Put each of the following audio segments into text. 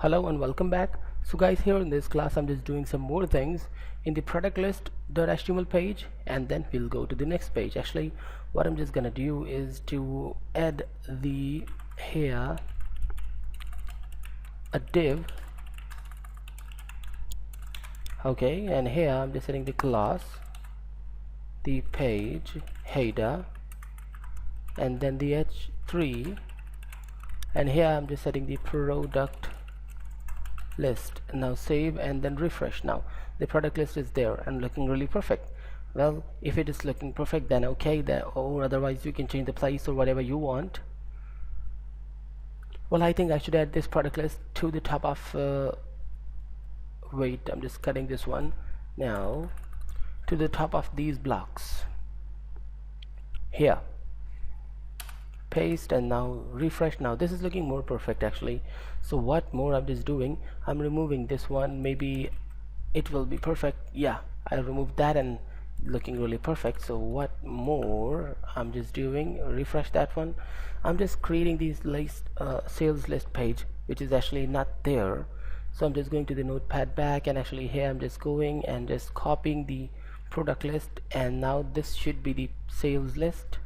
Hello and welcome back. So guys, here in this class I'm just doing some more things in the product list.html page, and then we'll go to the next page. Actually, what I'm just gonna do is to add the here a div. Okay, and here I'm just setting the class, the page header, and then the h3, and here I'm just setting the product list. Now save and then refresh. Now the product list is there and looking really perfect. Well, if it is looking perfect, then okay, or otherwise you can change the place or whatever you want. Well, I think I should add this product list to the top of wait, I'm just cutting this one now to the top of these blocks here. Paste and now refresh. Now this is looking more perfect actually. So what more I'm just doing, I'm removing this one. Maybe it will be perfect. Yeah, I removed that and looking really perfect. So what more I'm just doing, refresh that one. I'm just creating these sales list page which is actually not there. So I'm just going to the notepad back, and actually here I'm just going and just copying the product list, and now this should be the sales list,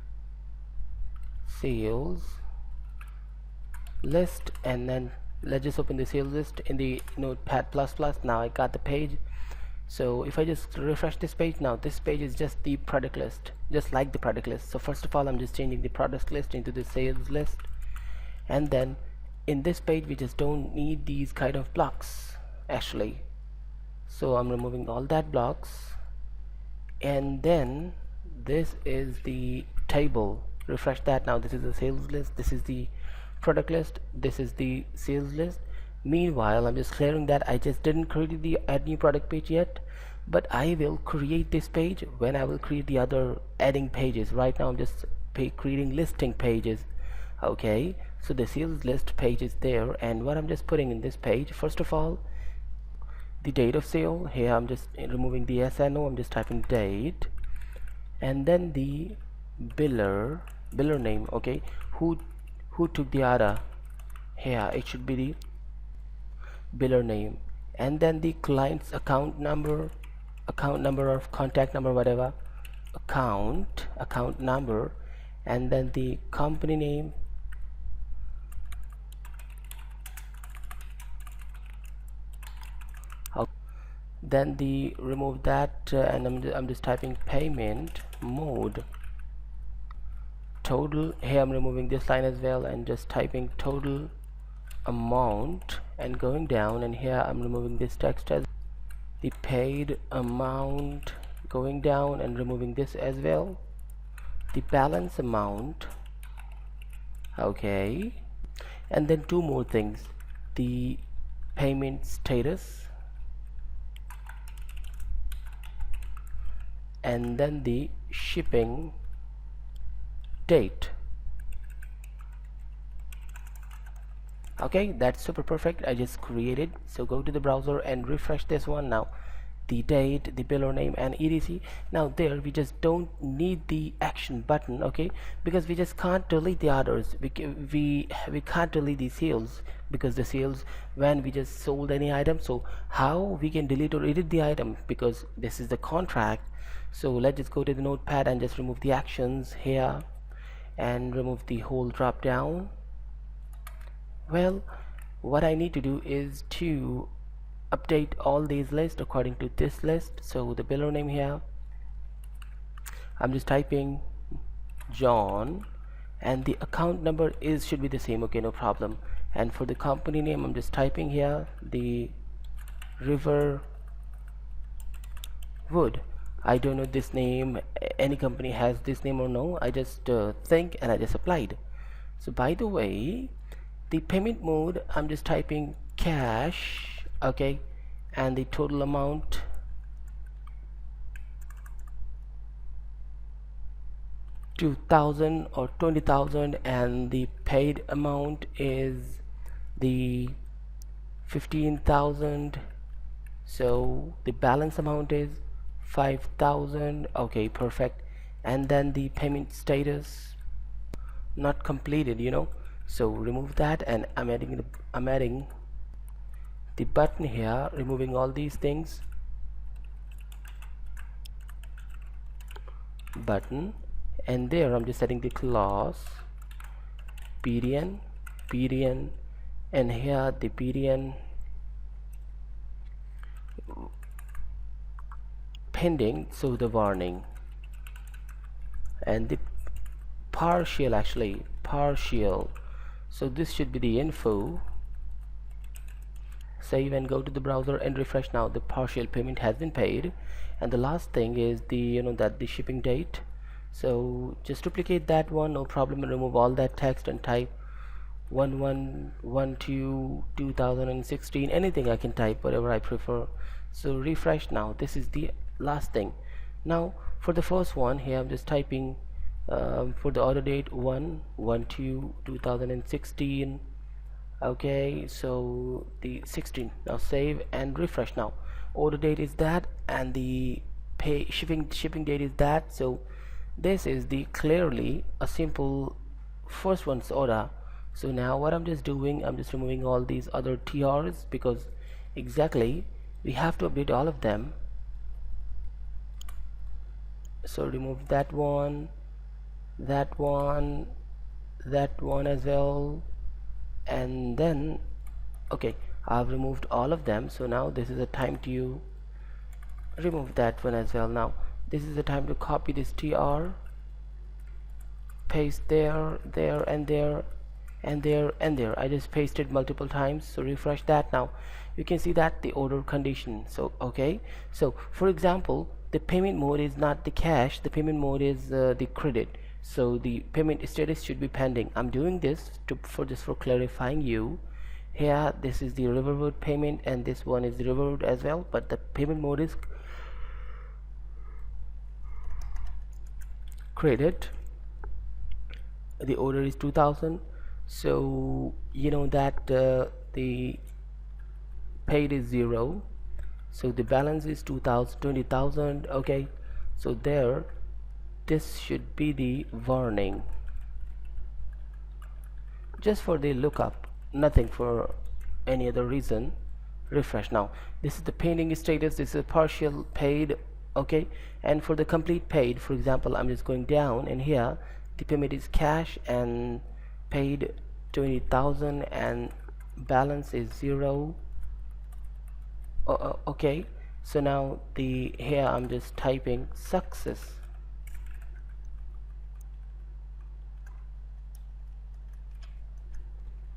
and then let's just open the sales list in the notepad++. Now I got the page. So if I just refresh this page, now this page is just the product list, just like the product list. So first of all, I'm just changing the product list into the sales list, and then in this page we just don't need these kind of blocks actually. So I'm removing all that blocks, and then this is the table. Refresh that. Now this is the sales list, this is the product list, this is the sales list. Meanwhile, I'm just clearing that I just didn't create the add new product page yet, but I will create this page when I will create the other adding pages. Right now I'm just creating listing pages. Okay, so the sales list page is there, and what I'm just putting in this page, first of all, the date of sale. Here I'm just removing the SNO, I'm just typing date, and then the biller name. Okay, who took the order. Here it should be the biller name, and then the client's account number or contact number, whatever, account number, and then the company name, then the remove that, and I'm just typing payment mode, total. Here I'm removing this line as well and just typing total amount and going down, and here I'm removing this text as the paid amount, going down and removing this as well, the balance amount. Okay, and then two more things, the payment status, and then the shipping date. Okay, that's super perfect. I just created. So go to the browser and refresh this one. Now the date, the biller name, and etc. Now there we just don't need the action button, okay, because we just can't delete the orders. We can't delete the sales, because the sales when we just sold any item. So how we can delete or edit the item, because this is the contract. So let's just go to the notepad and just remove the actions here and remove the whole drop down. Well, what I need to do is to update all these lists according to this list. So the biller name here, I'm just typing John, and the account number should be the same. Okay, no problem. And for the company name, I'm just typing here the River Wood. I don't know this name, any company has this name or no. I just think, and I just applied. So by the way, the payment mode, I'm just typing cash, okay, and the total amount, $2,000 or $20,000, and the paid amount is the 15,000. So the balance amount is 5,000. Okay, perfect. And then the payment status, not completed, so remove that, and I'm adding the button here, removing all these things, button, and there I'm just setting the class PDN, and here the PDN pending, so the warning, and the partial, so this should be the info. Save and go to the browser and refresh. Now the partial payment has been paid. And the last thing is the the shipping date, so just duplicate that one, no problem, and remove all that text and type 1112-2016, anything I can type, whatever I prefer. So refresh. Now this is the last thing. Now for the first one here, I'm just typing for the order date 1/12/2016. okay, so the 16. Now save and refresh. Now order date is that, and the shipping date is that. So this is the clearly a simple first one's order. So now what I'm just doing, I'm just removing all these other TRs, because exactly we have to update all of them. So remove that one, that one, that one as well, and then okay, I've removed all of them. So now this is the time to remove that one as well. Now this is the time to copy this TR, paste there, there, and there, and there, and there. I just pasted multiple times. So refresh that. Now you can see that the order condition. So okay, so for example, the payment mode is not the cash, the payment mode is the credit. So the payment status should be pending. I'm doing this for clarifying you. Here this is the Riverwood payment, and this one is the Riverwood as well, but the payment mode is credit. The order is 2000. So that the paid is 0, so the balance is 20,000. okay, so there, this should be the warning, just for the lookup, nothing for any other reason. Refresh. Now this is the pending status, this is partial paid. okay, and for the complete paid, for example, I'm just going down, and here the payment is cash and paid 20,000 and balance is 0. okay, so now here I'm just typing success.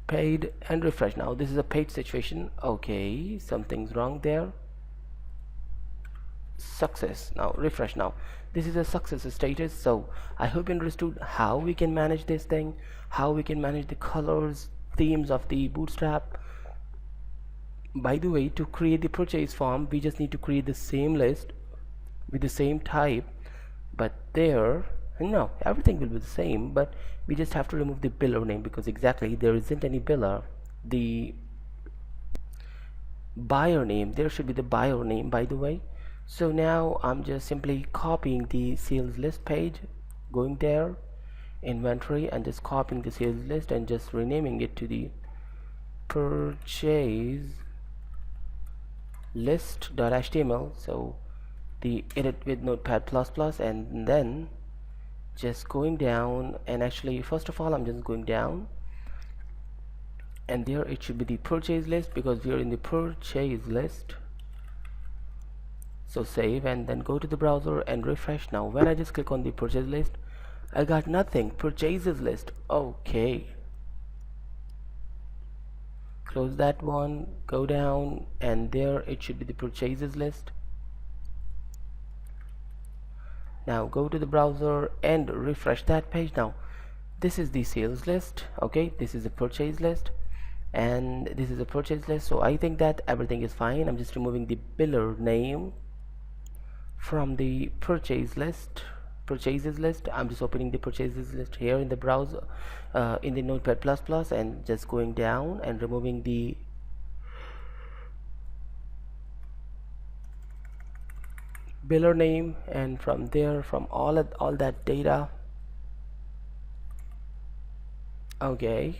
Paid and refresh. Now this is a paid situation. okay, something's wrong there. Success. Now refresh. Now this is a success status. So I hope you understood how we can manage this thing, how we can manage the colors, themes of the Bootstrap. By the way, to create the purchase form, we just need to create the same list with the same type, but there no, everything will be the same, but we just have to remove the biller name, because exactly there isn't any biller. The buyer name, there should be the buyer name, by the way. So now I'm just simply copying the sales list page, going there, inventory, and just copying the sales list and just renaming it to the purchase list.html. so the edit with Notepad++, and then just going down, and actually first of all I'm just going down, and there it should be the purchase list, because we are in the purchase list. So save and then go to the browser and refresh. Now when I just click on the purchase list, I got nothing. Purchases list. okay, close that one, go down, and there it should be the purchases list. Now go to the browser and refresh that page. Now this is the sales list. okay, this is the purchase list, and this is a purchase list. So I think that everything is fine. I'm just removing the biller name from the purchases list. I'm just opening the purchases list here in the browser, in the Notepad++, and just going down and removing the biller name, and from there, from all that data. okay,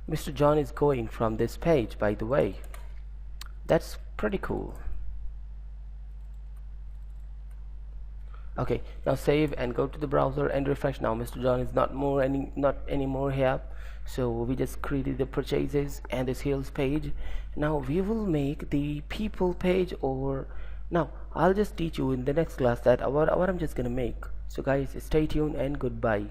Mr. John is going from this page, by the way. That's pretty cool. Okay, now save and go to the browser and refresh. Now Mr. John is not anymore here. So we just created the purchases and the sales page. Now we will make the people page over. Now I'll just teach you in the next class that what I'm just gonna make. So guys, stay tuned and goodbye.